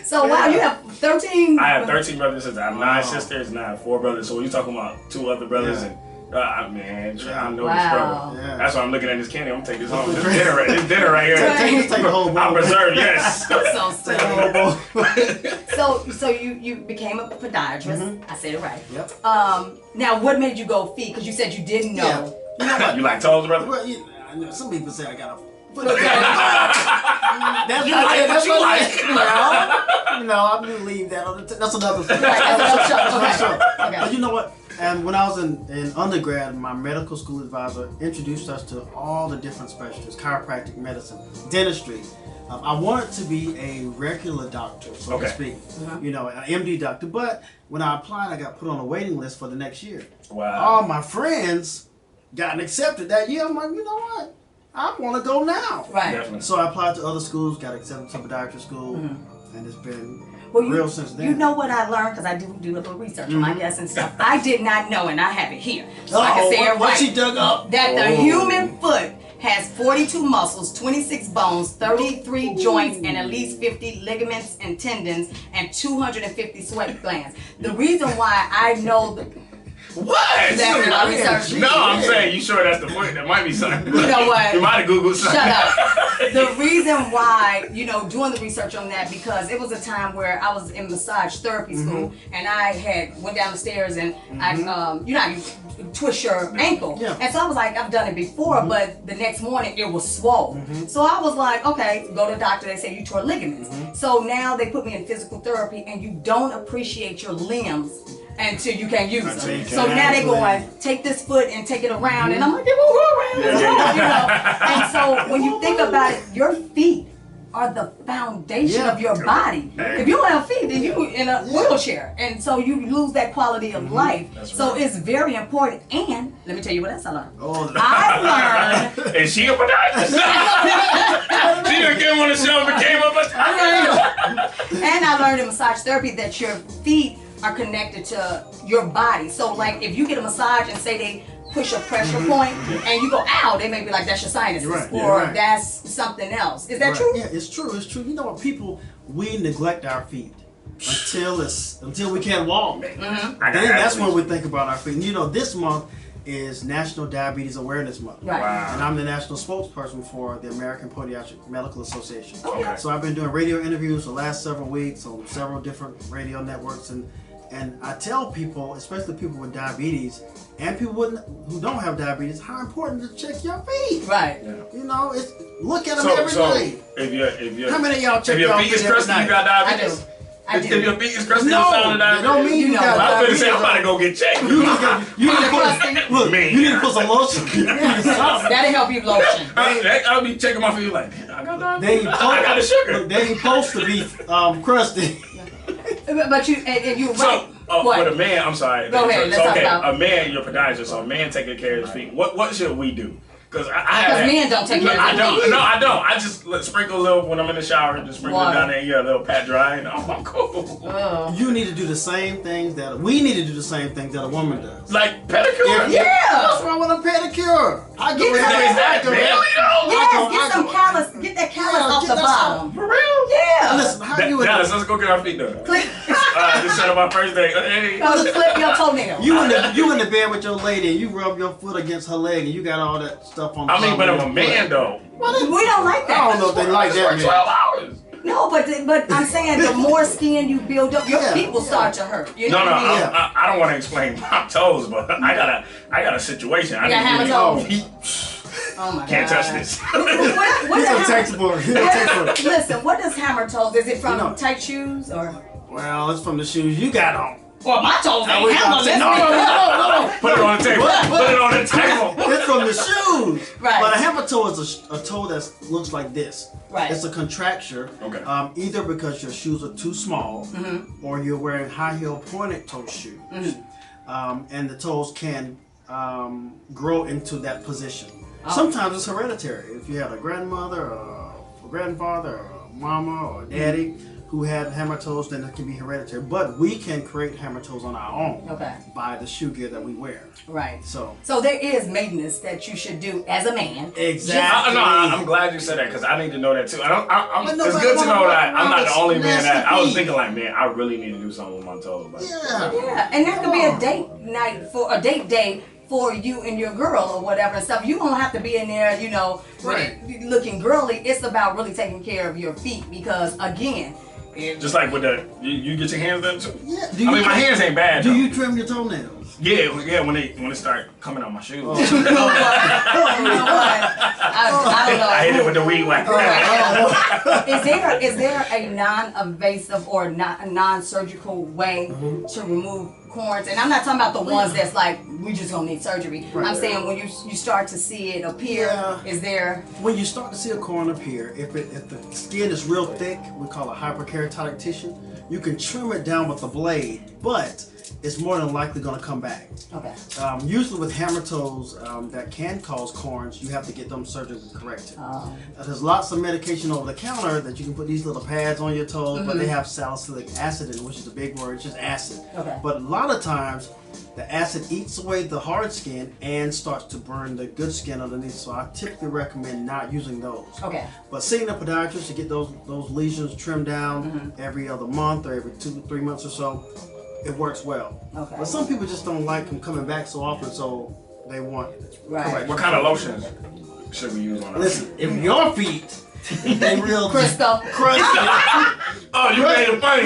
Speaker 5: So wow, you have 13.
Speaker 3: I have 13 brothers and sisters. I have 9 sisters and I have 4 brothers. So when you talking about 2 other brothers and I know the struggle. Yeah. That's why I'm looking at this candy. I'm gonna take this home. This dinner right here.
Speaker 12: Take the whole bowl.
Speaker 3: I'm preserved. Yes.
Speaker 5: So you became a podiatrist. I said it right.
Speaker 12: Yep.
Speaker 5: Now what made you go feet? Because you said you didn't know.
Speaker 12: Yeah.
Speaker 3: You like toes, brother?
Speaker 12: Well, some people say I got a foot.
Speaker 3: That's what you like.
Speaker 12: No, I'm gonna leave that on the that's another thing.
Speaker 5: Okay.
Speaker 12: But you know what? And when I was in undergrad, my medical school advisor introduced us to all the different specialties: chiropractic medicine, dentistry. I wanted to be a regular doctor, so to speak, an MD doctor. But when I applied, I got put on a waiting list for the next year.
Speaker 3: Wow!
Speaker 12: All my friends got accepted that year. I'm like, you know what? I want to go now.
Speaker 5: Right.
Speaker 3: Definitely.
Speaker 12: So I applied to other schools, got accepted to podiatry school, and it's been real since then.
Speaker 5: You know what I learned, because I do a little research on my guests and stuff. I did not know, and I have it here, so I can say it right.
Speaker 12: What she dug up?
Speaker 5: That the human foot has 42 muscles, 26 bones, 33 joints, and at least 50 ligaments and tendons, and 250 sweat glands. The reason why I know
Speaker 3: what?
Speaker 5: Research.
Speaker 3: No, I'm saying, you sure that's the point? That might be something.
Speaker 5: You know what?
Speaker 3: You might have Googled something.
Speaker 5: Shut up. The reason why, doing the research on that, because it was a time where I was in massage therapy school, and I went down the stairs and I, you twist your ankle. Yeah. And so I was like, I've done it before, but the next morning it was swollen. So I was like, okay, go to the doctor. They say you tore ligaments. So now they put me in physical therapy, and you don't appreciate your limbs until you can't use them. So now they're going, take this foot and take it around, and I'm like, it won't go around. And so when you think about it, your feet are the foundation of your body. If you don't have feet, then you're in a wheelchair, and so you lose that quality of life. So it's very important. And let me tell you what else I learned. I learned.
Speaker 3: Is she a podiatrist? She done came on the show and became a podiatrist.
Speaker 5: And I learned in massage therapy that your feet are connected to your body. So like if you get a massage and say they push a pressure point and you go, ow, they may be like, that's your sinuses, or that's something else. Is that true?
Speaker 12: Yeah, it's true. It's true. You know what, we neglect our feet until we can't walk. Then that's when we think about our feet. And this month is National Diabetes Awareness Month.
Speaker 5: Right.
Speaker 3: Wow.
Speaker 12: And I'm the national spokesperson for the American Podiatric Medical Association.
Speaker 5: Okay.
Speaker 12: So I've been doing radio interviews the last several weeks on several different radio networks, and I tell people, especially people with diabetes and people who don't have diabetes, how important to check your feet.
Speaker 5: Right.
Speaker 12: Yeah. Look at them every day.
Speaker 3: If you're
Speaker 12: How many of y'all check
Speaker 3: your
Speaker 12: your
Speaker 3: feet is
Speaker 12: feet every
Speaker 3: crusty,
Speaker 12: night?
Speaker 3: you got diabetes?
Speaker 5: I
Speaker 3: If
Speaker 5: do.
Speaker 3: your feet is crusty,
Speaker 12: No,
Speaker 3: the sound of
Speaker 12: that
Speaker 3: diabetes.
Speaker 12: don't mean you
Speaker 5: know,
Speaker 12: got
Speaker 3: I was gonna say, I'm
Speaker 12: diabetes.
Speaker 3: about to go get checked.
Speaker 12: You need to put, look,
Speaker 3: Man.
Speaker 12: you need to put some lotion.
Speaker 5: That'll help you lotion.
Speaker 3: I'll be checking my feet like, I got diabetes.
Speaker 12: They ain't
Speaker 3: I got the sugar.
Speaker 12: Look, they ain't supposed to be crusty.
Speaker 5: But you and you're
Speaker 3: So,
Speaker 5: right.
Speaker 3: with a man, I'm sorry.
Speaker 5: Go ahead, let's
Speaker 3: So,
Speaker 5: talk
Speaker 3: okay,
Speaker 5: about-
Speaker 3: a man, you're a podiatrist, so a man taking care of his feet. What should we do? Because
Speaker 5: Because men don't take care of
Speaker 3: I
Speaker 5: their
Speaker 3: don't.
Speaker 5: feet.
Speaker 3: No, I don't. I just sprinkle a little when I'm in the shower. Just sprinkle it
Speaker 5: Water.
Speaker 3: down there. Yeah, a little pat dry, and I'm cool.
Speaker 5: Oh.
Speaker 12: You need to do the same things that we need to do the same things that a woman does.
Speaker 3: Like pedicure.
Speaker 5: Yeah.
Speaker 12: What's wrong with a pedicure? I go
Speaker 5: Get
Speaker 12: in
Speaker 5: some-
Speaker 12: there.
Speaker 3: Is that daily though?
Speaker 5: Yes, get some callus. Get that callus off the bottom.
Speaker 3: For real?
Speaker 5: Yeah.
Speaker 12: Listen, how you in
Speaker 3: Dallas,
Speaker 12: the,
Speaker 3: let's go get our feet done.
Speaker 5: Click.
Speaker 3: This is my first day. Hey.
Speaker 5: Go to clip your toenail.
Speaker 12: you in the bed with your lady and you rub your foot against her leg and you got all that stuff on the
Speaker 3: I mean,
Speaker 12: bottom
Speaker 3: but
Speaker 12: of
Speaker 3: I'm a
Speaker 12: your
Speaker 3: man
Speaker 12: foot.
Speaker 3: though.
Speaker 5: We don't like that.
Speaker 12: I don't know if they like that,
Speaker 3: For
Speaker 12: man.
Speaker 3: 12 hours.
Speaker 5: No, but I'm saying the more skin you build up, your
Speaker 12: Yeah,
Speaker 5: feet will start to hurt. You know
Speaker 3: No,
Speaker 5: what I mean?
Speaker 12: Yeah.
Speaker 3: I don't want to explain my toes, but I got a situation. I
Speaker 5: You got
Speaker 3: need
Speaker 5: hammer
Speaker 3: to
Speaker 5: toes? Oh my
Speaker 3: Can't
Speaker 5: God.
Speaker 3: touch this.
Speaker 5: What
Speaker 12: He's
Speaker 5: the
Speaker 12: a textbook. He's a textbook.
Speaker 5: Listen, what is hammer toes? Is it from
Speaker 12: You know-
Speaker 5: tight shoes or?
Speaker 12: Well, it's from the shoes you got on.
Speaker 5: Well, my toes
Speaker 12: I
Speaker 5: ain't
Speaker 12: was
Speaker 5: hammer.
Speaker 12: about to say,
Speaker 5: Let's be-
Speaker 3: Put it on the table. Put it on the table.
Speaker 12: It's from the shoes.
Speaker 5: Right.
Speaker 12: But a hammer toe is a toe that looks like this.
Speaker 5: Right.
Speaker 12: It's a contracture.
Speaker 3: Okay.
Speaker 12: Either because your shoes are too small or you're wearing high heel pointed toe shoes. And the toes can grow into that position. Sometimes it's hereditary. If you have a grandmother or a grandfather or a mama or a daddy who had hammer toes, then it can be hereditary. But we can create hammer toes on our own by the shoe gear that we wear.
Speaker 5: Right.
Speaker 12: So
Speaker 5: there is maintenance that you should do as a man.
Speaker 12: Exactly.
Speaker 3: I'm glad you said that because I need to know that too.
Speaker 12: But no
Speaker 3: It's
Speaker 12: matter
Speaker 3: good to
Speaker 12: what,
Speaker 3: know that I'm not the
Speaker 12: it's
Speaker 3: only man that I was
Speaker 12: nasty.
Speaker 3: thinking like, man, I really need to do something with my toes. Like,
Speaker 5: Yeah, and that could be a date night for a date day for you and your girl or whatever and stuff. You don't have to be in there, you know, looking girly. It's about really taking care of your feet because again,
Speaker 3: just like with the, you get your hands done too.
Speaker 12: Yeah.
Speaker 3: I mean, my hands ain't bad.
Speaker 12: Do
Speaker 3: though.
Speaker 12: you trim your toenails?
Speaker 3: Yeah, when they start coming out my shoes.
Speaker 5: you know what? I don't know.
Speaker 3: I hit it with the weed whacker.
Speaker 5: Is there a non-invasive or non-surgical way to remove corns? And I'm not talking about the ones that's like we just gonna need surgery. I'm saying when you start to see it appear, is there?
Speaker 12: When you start to see a corn appear, if the skin is real thick, we call it hyperkeratotic tissue. You can trim it down with a blade, but it's more than likely going to come back.
Speaker 5: Okay.
Speaker 12: Usually with hammer toes that can cause corns, you have to get them surgically corrected. There's lots of medication over the counter that you can put these little pads on your toes, but they have salicylic acid in it, which is a big word. It's just acid.
Speaker 5: Okay.
Speaker 12: But a lot of times, the acid eats away the hard skin and starts to burn the good skin underneath. So I typically recommend not using those.
Speaker 5: Okay.
Speaker 12: But seeing a podiatrist to get those lesions trimmed down every other month or every 2 to 3 months or so, it works well.
Speaker 5: Okay.
Speaker 12: But some people just don't like them coming back so often, so they want correction.
Speaker 3: What kind of lotions should we use on our
Speaker 12: Listen, if your feet ain't real
Speaker 5: Crystal.
Speaker 3: Oh, you made it funny.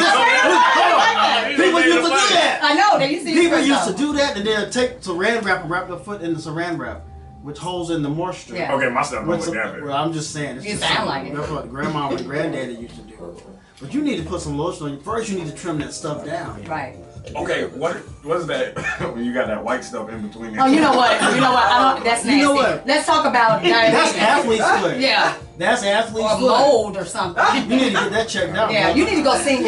Speaker 12: People used to do that.
Speaker 5: I know they used to.
Speaker 12: People used to do that, and then take saran wrap and wrap their foot in the saran wrap, which holds in the moisture.
Speaker 5: Yeah.
Speaker 3: Okay, my stuff don't
Speaker 12: What's
Speaker 3: look
Speaker 12: up-
Speaker 3: that bad.
Speaker 12: Well, I'm just saying. It's
Speaker 5: You
Speaker 12: just
Speaker 5: sound
Speaker 12: something-
Speaker 5: like it.
Speaker 12: That's what grandma and granddaddy used to do. But you need to put some lotion on you. First, you need to trim that stuff down.
Speaker 5: Right.
Speaker 3: Okay, what is that when you got that white stuff in between there?
Speaker 5: Oh, you know what? I don't. That's nasty.
Speaker 12: You know what?
Speaker 5: Let's talk about
Speaker 12: That's
Speaker 5: diabetes.
Speaker 12: athlete's foot.
Speaker 5: Yeah.
Speaker 12: That's athlete's
Speaker 5: Or
Speaker 12: foot.
Speaker 5: mold or something.
Speaker 12: You need to get that checked out.
Speaker 5: Yeah,
Speaker 12: bro.
Speaker 5: you need to go see him.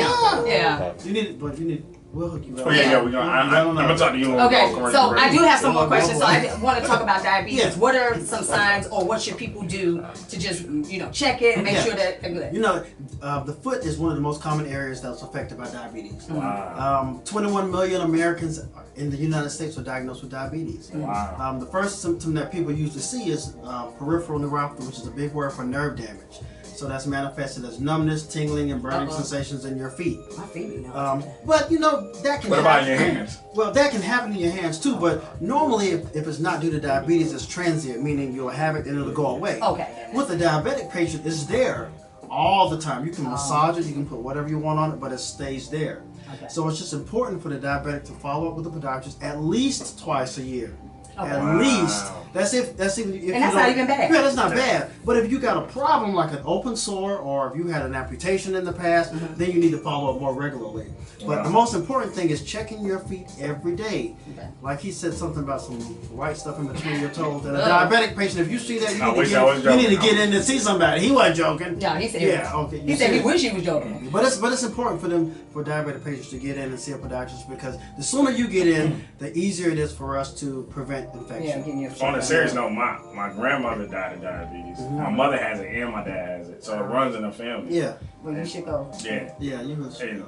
Speaker 5: Yeah.
Speaker 12: You need, but you need. We'll hook you up.
Speaker 3: Oh yeah, we're gonna. I'm gonna talk to you. On
Speaker 5: Okay, so I do have some more
Speaker 12: Go
Speaker 5: questions. So
Speaker 12: for
Speaker 5: I
Speaker 12: it.
Speaker 5: want to talk about diabetes.
Speaker 12: Yeah.
Speaker 5: What are some signs, or what should people do to just check it and make
Speaker 12: Yeah.
Speaker 5: sure that they're good?
Speaker 12: You know, the foot is one of the most common areas that's affected by diabetes.
Speaker 3: Wow.
Speaker 12: 21 million Americans in the United States are diagnosed with diabetes.
Speaker 3: Wow.
Speaker 12: The first symptom that people usually see is peripheral neuropathy, which is a big word for nerve damage. So that's manifested as numbness, tingling, and burning sensations in your feet.
Speaker 5: My feet, you know.
Speaker 12: But you know that can.
Speaker 3: What about
Speaker 12: happen.
Speaker 3: your hands?
Speaker 12: Well, that can happen in your hands too. But normally, if it's not due to diabetes, it's transient, meaning you'll have it and it'll go away.
Speaker 5: Okay.
Speaker 12: With a diabetic patient, it's there all the time. You can massage it, you can put whatever you want on it, but it stays there.
Speaker 5: Okay.
Speaker 12: So it's just important for the diabetic to follow up with the podiatrist at least twice a year. At least. That's if
Speaker 5: And that's not even bad.
Speaker 12: Yeah, that's not bad. But if you got a problem like an open sore, or if you had an amputation in the past, then you need to follow up more regularly. But the most important thing is checking your feet every day. Okay. Like he said something about some white stuff in between your toes. And a diabetic patient, if you see that, you need to get in and see somebody. He wasn't joking.
Speaker 5: No, he said.
Speaker 12: Yeah, okay.
Speaker 5: He said he wish he was joking.
Speaker 12: But it's important for diabetic patients to get in and see a podiatrist, because the sooner you get in, the easier it is for us to prevent infection.
Speaker 5: Yeah,
Speaker 3: on a serious note, my grandmother died of diabetes. My mother has it and my dad has it, so it runs in the family.
Speaker 12: Yeah.
Speaker 5: Well, you should go.
Speaker 3: Yeah.
Speaker 12: Yeah, you should
Speaker 3: go.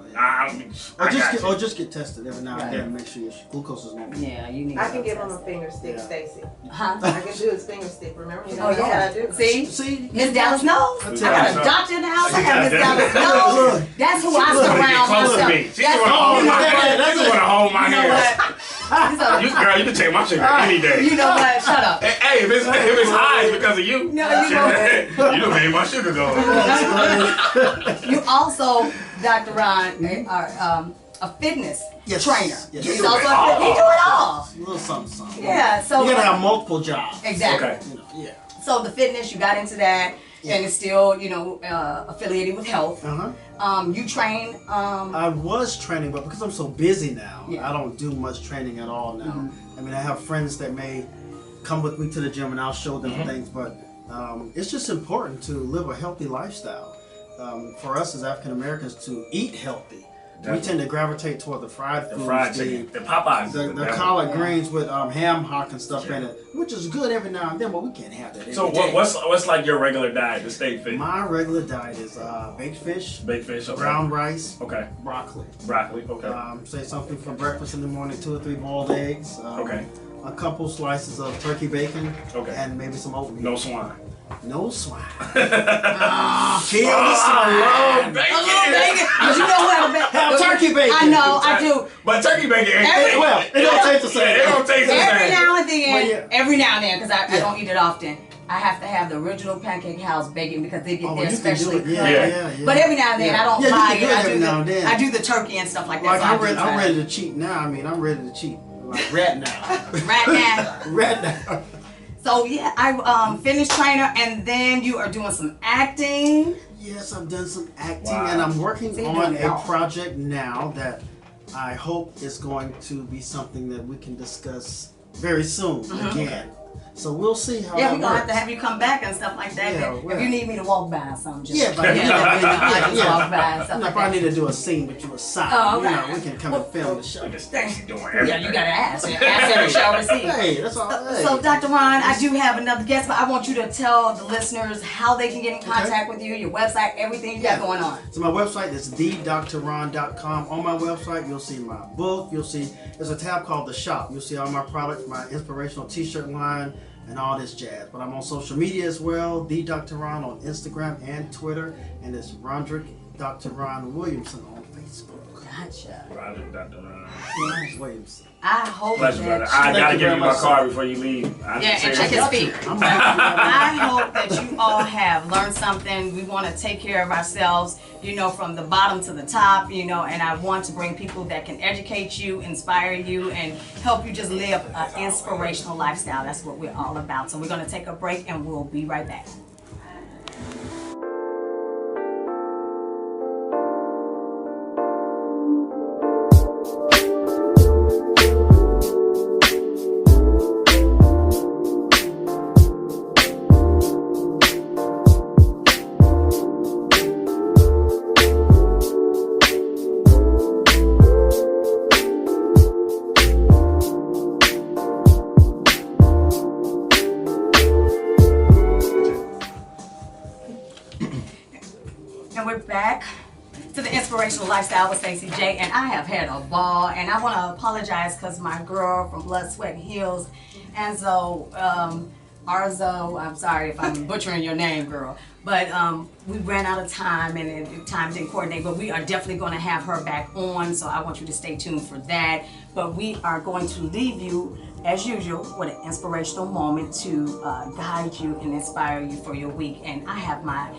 Speaker 12: Or just get tested every now and then and make sure your glucose is normal.
Speaker 5: Yeah, you need.
Speaker 6: I can give him a finger stick, Stacey.
Speaker 5: Huh?
Speaker 6: I can do his finger stick. Remember? You know
Speaker 5: Oh yeah.
Speaker 6: what I do?
Speaker 5: See, Miss Dallas knows. I got a doctor in the house. I have Miss Dallas
Speaker 12: Look.
Speaker 5: knows. That's who I surround myself.
Speaker 3: She just want to hold my hand. Girl, you can take my sugar any day.
Speaker 5: You know what? Shut up.
Speaker 3: Hey, if it's high, it's because of you.
Speaker 5: No, you know
Speaker 3: you done made my sugar go.
Speaker 5: You also, Dr. Ron, are a fitness trainer.
Speaker 12: Yes.
Speaker 5: He's also he do it all.
Speaker 12: A little something.
Speaker 5: Yeah, so
Speaker 12: you gotta have multiple jobs.
Speaker 5: Exactly.
Speaker 3: Okay.
Speaker 12: Yeah.
Speaker 5: So the fitness, you got into that, and it's still, affiliated with health. You train.
Speaker 12: I was training, but because I'm so busy now, I don't do much training at all now. I mean, I have friends that may come with me to the gym, and I'll show them things, but it's just important to live a healthy lifestyle. For us as African Americans to eat healthy. Definitely. We tend to gravitate toward the fried foods,
Speaker 3: the Popeyes,
Speaker 12: the collard greens with ham hock and stuff in it, which is good every now and then, but we can't have that every day.
Speaker 3: What's like your regular diet to stay fit?
Speaker 12: My regular diet is baked fish,
Speaker 3: okay.
Speaker 12: brown rice,
Speaker 3: broccoli,
Speaker 12: okay. Say something for breakfast in the morning: 2 or 3 boiled eggs, a couple slices of turkey bacon, and maybe some oatmeal.
Speaker 3: No swine.
Speaker 12: No swine. Kill the swine.
Speaker 3: I love bacon.
Speaker 5: But you know what?
Speaker 12: Have turkey bacon.
Speaker 5: I know, I do.
Speaker 3: But turkey bacon ain't
Speaker 12: it don't taste the same.
Speaker 3: It don't taste the same.
Speaker 5: Every now and then, because I don't eat it often. I have to have the original Pancake House bacon because they get their specially cut.
Speaker 12: Yeah.
Speaker 5: But every now and then, I don't buy it. I do the turkey and stuff like that.
Speaker 12: Like I'm ready to cheat now. I mean, I'm ready to cheat. Like right now.
Speaker 5: Right now. So yeah, I finished trainer, and then you are doing some acting.
Speaker 12: Yes, I've done some acting, and I'm working on a project now that I hope is going to be something that we can discuss very soon again. So we'll see how.
Speaker 5: Yeah, we're gonna have to have you come back and stuff like that.
Speaker 12: Yeah,
Speaker 5: if you need me to walk by something,
Speaker 12: just
Speaker 5: walk by and stuff.
Speaker 12: And if I need to do a scene with you aside, we can come and film the show.
Speaker 5: Yeah, you gotta ask. Ask every show receive.
Speaker 12: Hey, that's all. Hey.
Speaker 5: So, Dr. Ron, I do have another guest, but I want you to tell the listeners how they can get in contact with you, your website, everything you got going on.
Speaker 12: So my website is thedrron.com. On my website, you'll see my book. You'll see there's a tab called The Shop. You'll see all my products, my inspirational T-shirt line, and all this jazz. But I'm on social media as well, The Dr. Ron on Instagram and Twitter, and it's Roderick Dr. Ron Williamson on Facebook.
Speaker 5: Gotcha.
Speaker 3: Roderick Dr. Ron
Speaker 12: Williamson.
Speaker 5: I hope
Speaker 3: Pleasure, brother. I gotta give you my card before you leave.
Speaker 5: And check his feet. I hope that you all have learned something. We want to take care of ourselves, from the bottom to the top, and I want to bring people that can educate you, inspire you, and help you just live an inspirational lifestyle. That's what we're all about. So we're going to take a break, and we'll be right back. And we're back to the Inspirational Lifestyle with Stacey J, and I have had a ball, and I want to apologize because my girl from Blood, Sweat, and Heels, Arzo, I'm sorry if I'm butchering your name, girl, but we ran out of time, and time didn't coordinate, but we are definitely going to have her back on, so I want you to stay tuned for that. But we are going to leave you, as usual, with an inspirational moment to guide you and inspire you for your week. And I have my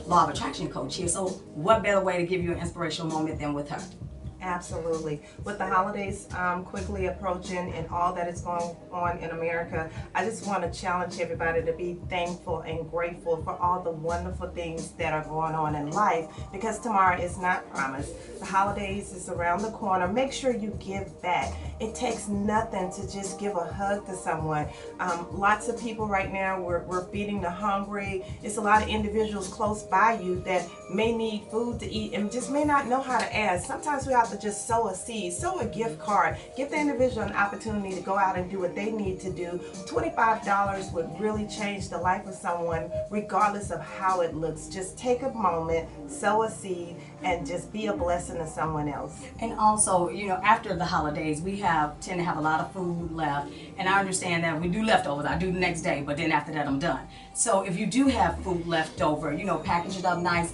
Speaker 5: Law of Attraction coach here, so what better way to give you an inspirational moment than with her?
Speaker 6: Absolutely. With the holidays quickly approaching and all that is going on in America, I just want to challenge everybody to be thankful and grateful for all the wonderful things that are going on in life, because tomorrow is not promised. The holidays is around the corner. Make sure you give back. It takes nothing to just give a hug to someone. Lots of people right now, we're feeding the hungry. It's a lot of individuals close by you that may need food to eat and just may not know how to ask. Sometimes we have to just sow a seed, sow a gift card, give the individual an opportunity to go out and do what they need to do. $25 would really change the life of someone regardless of how it looks. Just take a moment, sow a seed, and just be a blessing to someone else.
Speaker 5: And also, you know, after the holidays, we tend to have a lot of food left, and I understand that we do leftovers. I do the next day, but then after that, I'm done. So if you do have food left over, you know, package it up nice.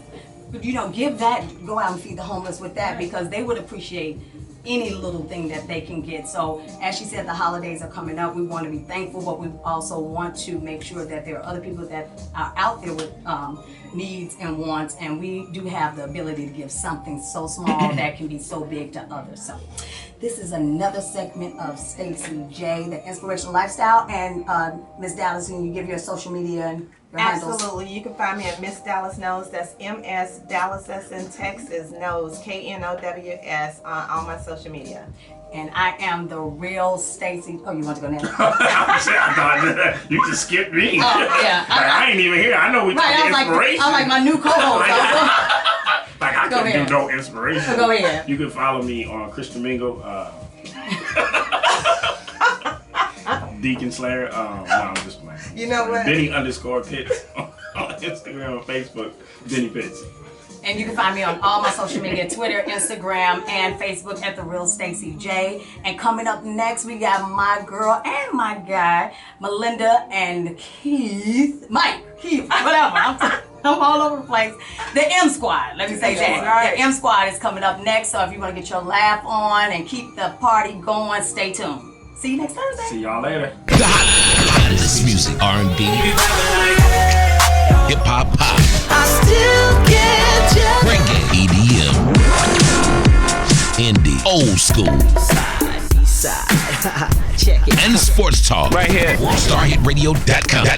Speaker 5: You know, give that, go out and feed the homeless with that, because they would appreciate any little thing that they can get. So as she said, the holidays are coming up. We want to be thankful, but we also want to make sure that there are other people that are out there with needs and wants, and we do have the ability to give something so small that can be so big to others. So this is another segment of Stacey J, the Inspirational Lifestyle. And Miss Dallas, can you give your social media and your handles?
Speaker 6: Absolutely. You can find me at Miss Dallas Knows. That's MS Dallas as in Texas Knows, KNOWS, on all my social media.
Speaker 5: And I am the real Stacey. Oh, you want to go next?
Speaker 3: I thought you just skipped me.
Speaker 5: Oh, yeah.
Speaker 3: I ain't even here. I know we talking inspiration.
Speaker 5: I'm like my new co-host.
Speaker 3: Like I
Speaker 5: Go
Speaker 3: couldn't
Speaker 5: ahead.
Speaker 3: do no inspiration.
Speaker 5: Go ahead.
Speaker 3: You can follow me on Christian Mingo, Deacon Slayer. No, I'm just playing.
Speaker 6: You know what?
Speaker 3: Benny _Pitts on Instagram and Facebook. Benny Pitts.
Speaker 5: And you can find me on all my social media, Twitter, Instagram, and Facebook at The Real Stacey J. And coming up next, we got my girl and my guy, Melinda and Keith, whatever. I'm all over the place. The M Squad, let me say that.
Speaker 6: Right.
Speaker 5: The M Squad is coming up next, so if you want to get your laugh on and keep the party going, stay tuned. See you next Thursday.
Speaker 3: See y'all later.
Speaker 1: The hottest music, R&B, hip hop, pop,
Speaker 2: I still get you.
Speaker 1: reggae, EDM, indie, old school,
Speaker 2: Side. Check it.
Speaker 1: and sports talk.
Speaker 8: Right here.
Speaker 1: StarHitRadio.com.